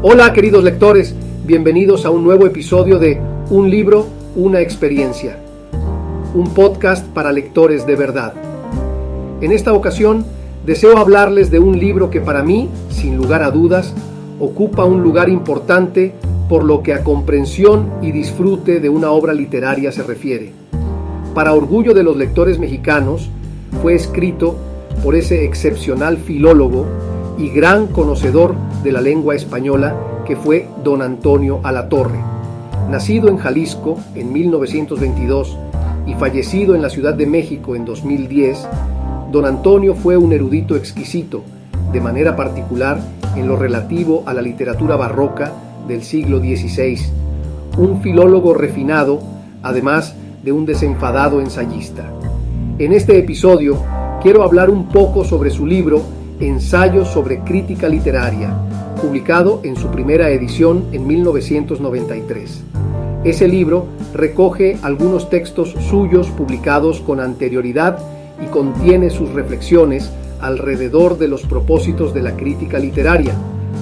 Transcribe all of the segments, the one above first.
Hola queridos lectores, bienvenidos a un nuevo episodio de Un libro, una experiencia, un podcast para lectores de verdad. En esta ocasión deseo hablarles de un libro que para mí, sin lugar a dudas, ocupa un lugar importante por lo que a comprensión y disfrute de una obra literaria se refiere. Para orgullo de los lectores mexicanos, fue escrito por ese excepcional filólogo y gran conocedor de la lengua española que fue don Antonio Alatorre. Nacido en Jalisco en 1922 y fallecido en la Ciudad de México en 2010, don Antonio fue un erudito exquisito, de manera particular en lo relativo a la literatura barroca del siglo XVI, un filólogo refinado, además de un desenfadado ensayista. En este episodio quiero hablar un poco sobre su libro Ensayos sobre crítica literaria, publicado en su primera edición en 1993. Ese libro recoge algunos textos suyos publicados con anterioridad y contiene sus reflexiones alrededor de los propósitos de la crítica literaria,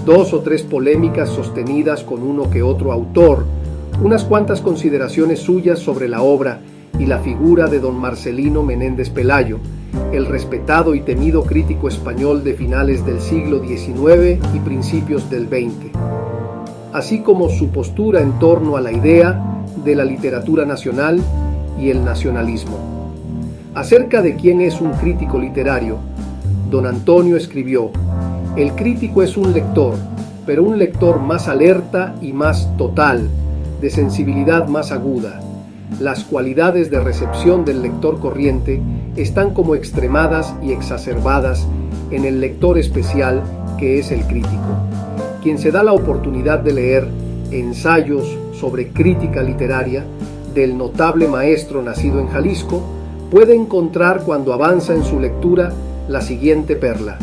2 o 3 polémicas sostenidas con uno que otro autor, unas cuantas consideraciones suyas sobre la obra y la figura de don Marcelino Menéndez Pelayo, el respetado y temido crítico español de finales del siglo XIX y principios del XX, así como su postura en torno a la idea de la literatura nacional y el nacionalismo. Acerca de quién es un crítico literario, don Antonio escribió: el crítico es un lector, pero un lector más alerta y más total, de sensibilidad más aguda. Las cualidades de recepción del lector corriente están como extremadas y exacerbadas en el lector especial que es el crítico, quien se da la oportunidad de leer ensayos sobre crítica literaria del notable maestro nacido en Jalisco, puede encontrar cuando avanza en su lectura la siguiente perla: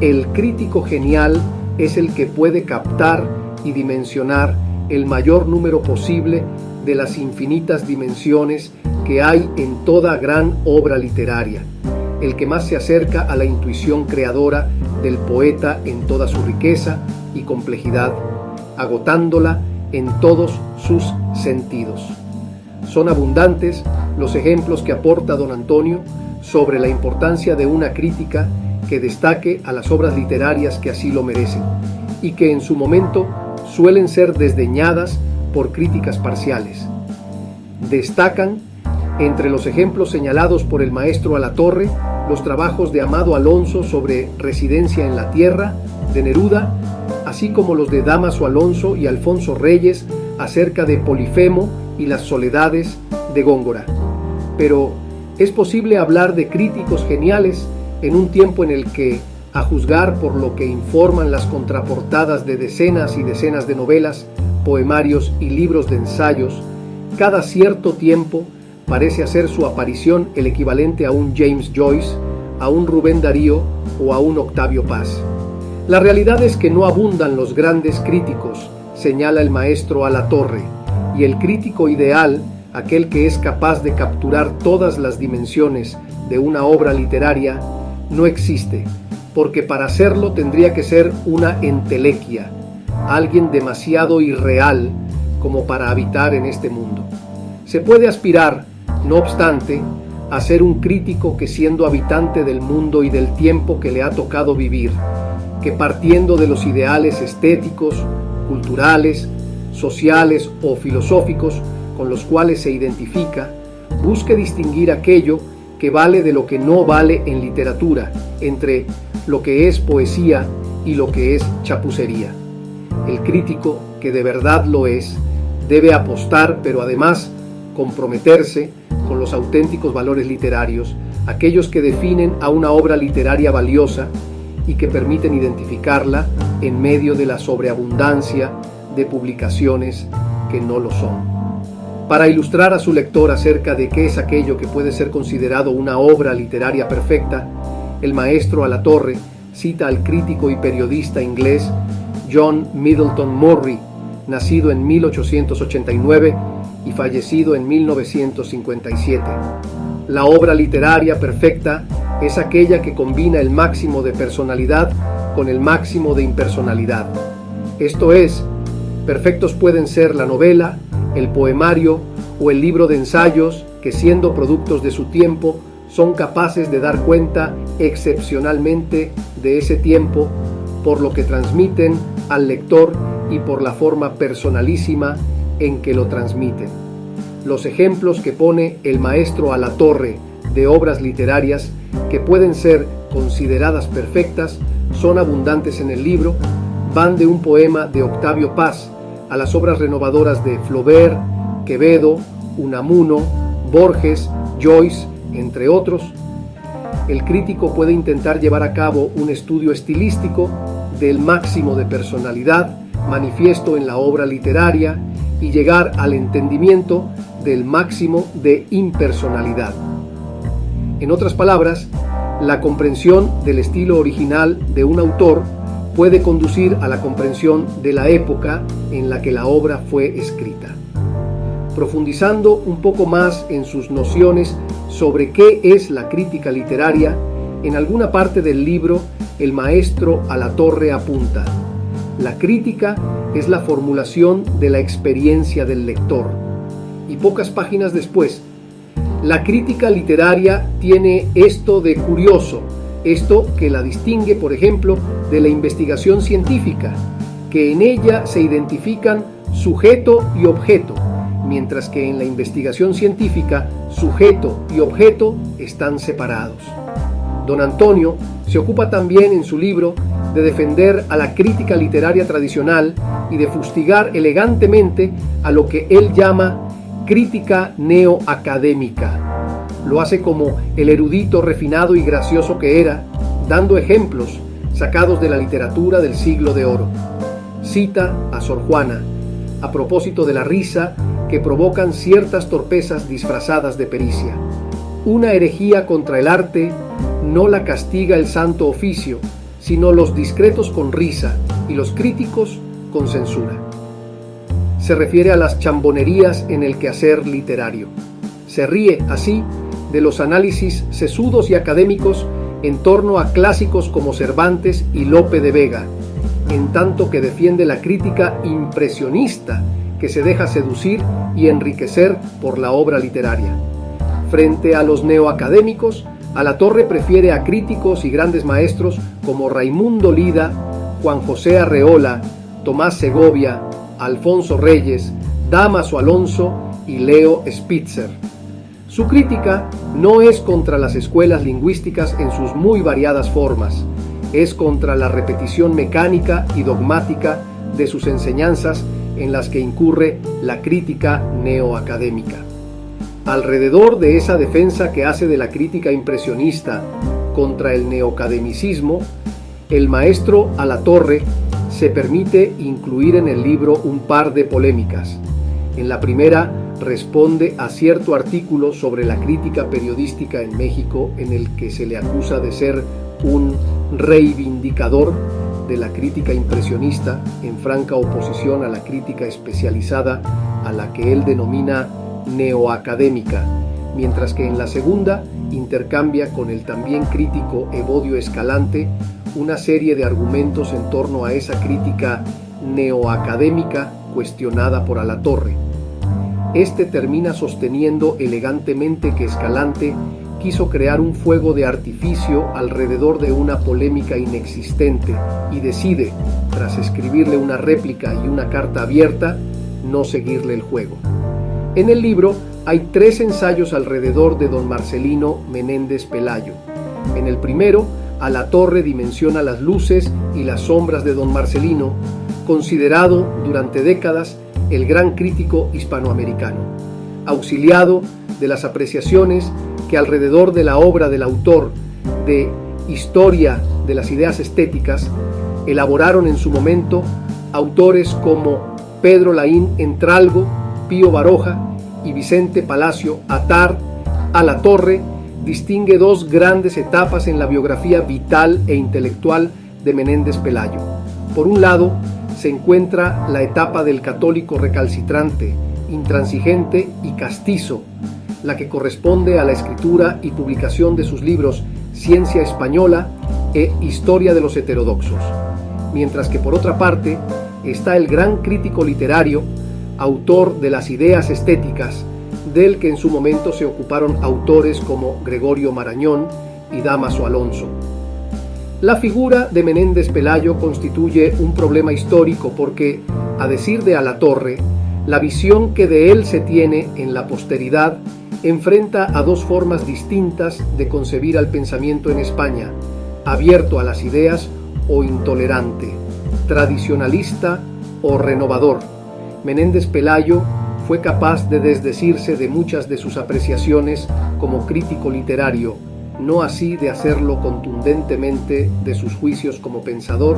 el crítico genial es el que puede captar y dimensionar el mayor número posible de las infinitas dimensiones que hay en toda gran obra literaria, el que más se acerca a la intuición creadora del poeta en toda su riqueza y complejidad, agotándola en todos sus sentidos. Son abundantes los ejemplos que aporta don Antonio sobre la importancia de una crítica que destaque a las obras literarias que así lo merecen y que en su momento suelen ser desdeñadas por críticas parciales. Destacan, entre los ejemplos señalados por el maestro Alatorre, los trabajos de Amado Alonso sobre Residencia en la Tierra, de Neruda, así como los de Dámaso Alonso y Alfonso Reyes acerca de Polifemo y las soledades de Góngora. Pero es posible hablar de críticos geniales en un tiempo en el que, a juzgar por lo que informan las contraportadas de decenas y decenas de novelas, poemarios y libros de ensayos, cada cierto tiempo parece hacer su aparición el equivalente a un James Joyce, a un Rubén Darío o a un Octavio Paz. La realidad es que no abundan los grandes críticos, señala el maestro Alatorre, y el crítico ideal, aquel que es capaz de capturar todas las dimensiones de una obra literaria, no existe, porque para hacerlo tendría que ser una entelequia, alguien demasiado irreal como para habitar en este mundo. Se puede aspirar, no obstante, a ser un crítico que, siendo habitante del mundo y del tiempo que le ha tocado vivir, que partiendo de los ideales estéticos, culturales, sociales o filosóficos con los cuales se identifica, busque distinguir aquello que vale de lo que no vale en literatura, entre lo que es poesía y lo que es chapucería. El crítico, que de verdad lo es, debe apostar, pero además comprometerse con los auténticos valores literarios, aquellos que definen a una obra literaria valiosa y que permiten identificarla en medio de la sobreabundancia de publicaciones que no lo son. Para ilustrar a su lector acerca de qué es aquello que puede ser considerado una obra literaria perfecta, el maestro Alatorre cita al crítico y periodista inglés John Middleton Murry, nacido en 1889 y fallecido en 1957. La obra literaria perfecta es aquella que combina el máximo de personalidad con el máximo de impersonalidad. Esto es, perfectos pueden ser la novela, el poemario o el libro de ensayos que, siendo productos de su tiempo, son capaces de dar cuenta excepcionalmente de ese tiempo por lo que transmiten al lector y por la forma personalísima en que lo transmiten. Los ejemplos que pone el maestro Alatorre de obras literarias que pueden ser consideradas perfectas son abundantes en el libro, van de un poema de Octavio Paz a las obras renovadoras de Flaubert, Quevedo, Unamuno, Borges, Joyce, entre otros. El crítico puede intentar llevar a cabo un estudio estilístico del máximo de personalidad manifiesto en la obra literaria y llegar al entendimiento del máximo de impersonalidad. En otras palabras, la comprensión del estilo original de un autor puede conducir a la comprensión de la época en la que la obra fue escrita. Profundizando un poco más en sus nociones sobre qué es la crítica literaria, en alguna parte del libro el maestro Alatorre apunta: la crítica es la formulación de la experiencia del lector. Y pocas páginas después, la crítica literaria tiene esto de curioso, esto que la distingue, por ejemplo, de la investigación científica, que en ella se identifican sujeto y objeto, mientras que en la investigación científica sujeto y objeto están separados. Don Antonio se ocupa también en su libro de defender a la crítica literaria tradicional y de fustigar elegantemente a lo que él llama crítica neoacadémica. Lo hace como el erudito refinado y gracioso que era, dando ejemplos sacados de la literatura del siglo de oro. Cita a Sor Juana, a propósito de la risa que provocan ciertas torpezas disfrazadas de pericia. Una herejía contra el arte no la castiga el santo oficio, sino los discretos con risa y los críticos con censura. Se refiere a las chambonerías en el quehacer literario. Se ríe, así, de los análisis sesudos y académicos en torno a clásicos como Cervantes y Lope de Vega, en tanto que defiende la crítica impresionista que se deja seducir y enriquecer por la obra literaria. Frente a los neoacadémicos, Alatorre prefiere a críticos y grandes maestros como Raimundo Lida, Juan José Arreola, Tomás Segovia, Alfonso Reyes, Dámaso Alonso y Leo Spitzer. Su crítica no es contra las escuelas lingüísticas en sus muy variadas formas, es contra la repetición mecánica y dogmática de sus enseñanzas en las que incurre la crítica neoacadémica. Alrededor de esa defensa que hace de la crítica impresionista contra el neoacademicismo, el maestro Alatorre se permite incluir en el libro un par de polémicas. En la primera, responde a cierto artículo sobre la crítica periodística en México en el que se le acusa de ser un reivindicador de la crítica impresionista en franca oposición a la crítica especializada a la que él denomina neoacadémica, mientras que en la segunda intercambia con el también crítico Evodio Escalante una serie de argumentos en torno a esa crítica neoacadémica cuestionada por Alatorre. Este termina sosteniendo elegantemente que Escalante quiso crear un fuego de artificio alrededor de una polémica inexistente y decide, tras escribirle una réplica y una carta abierta, no seguirle el juego. En el libro hay 3 ensayos alrededor de don Marcelino Menéndez Pelayo. En el primero, Alatorre dimensiona las luces y las sombras de don Marcelino, considerado durante décadas el gran crítico hispanoamericano, auxiliado de las apreciaciones que alrededor de la obra del autor de Historia de las Ideas Estéticas elaboraron en su momento autores como Pedro Laín Entralgo, Pío Baroja y Vicente Palacio Attard. Alatorre distingue 2 grandes etapas en la biografía vital e intelectual de Menéndez Pelayo. Por un lado, se encuentra la etapa del católico recalcitrante, intransigente y castizo, la que corresponde a la escritura y publicación de sus libros Ciencia Española e Historia de los Heterodoxos, mientras que por otra parte está el gran crítico literario, autor de las ideas estéticas, del que en su momento se ocuparon autores como Gregorio Marañón y Dámaso Alonso. La figura de Menéndez Pelayo constituye un problema histórico porque, a decir de Alatorre, la visión que de él se tiene en la posteridad enfrenta a dos formas distintas de concebir al pensamiento en España: abierto a las ideas o intolerante, tradicionalista o renovador. Menéndez Pelayo fue capaz de desdecirse de muchas de sus apreciaciones como crítico literario, no así de hacerlo contundentemente de sus juicios como pensador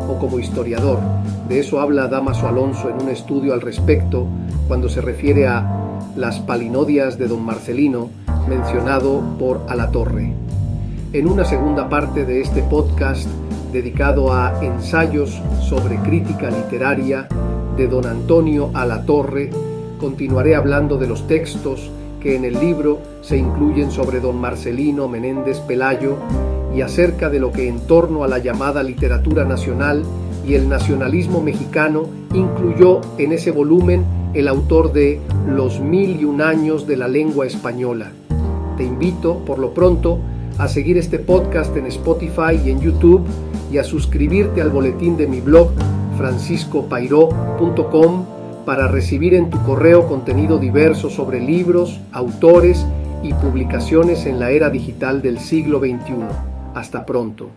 o como historiador. De eso habla Dámaso Alonso en un estudio al respecto cuando se refiere a Las Palinodias de don Marcelino, mencionado por Alatorre. En una segunda parte de este podcast dedicado a ensayos sobre crítica literaria de don Antonio Alatorre, continuaré hablando de los textos que en el libro se incluyen sobre don Marcelino Menéndez Pelayo y acerca de lo que en torno a la llamada literatura nacional y el nacionalismo mexicano incluyó en ese volumen el autor de Los 1001 años de la lengua española. Te invito, por lo pronto, a seguir este podcast en Spotify y en YouTube y a suscribirte al boletín de mi blog franciscopairó.com para recibir en tu correo contenido diverso sobre libros, autores y publicaciones en la era digital del siglo XXI. Hasta pronto.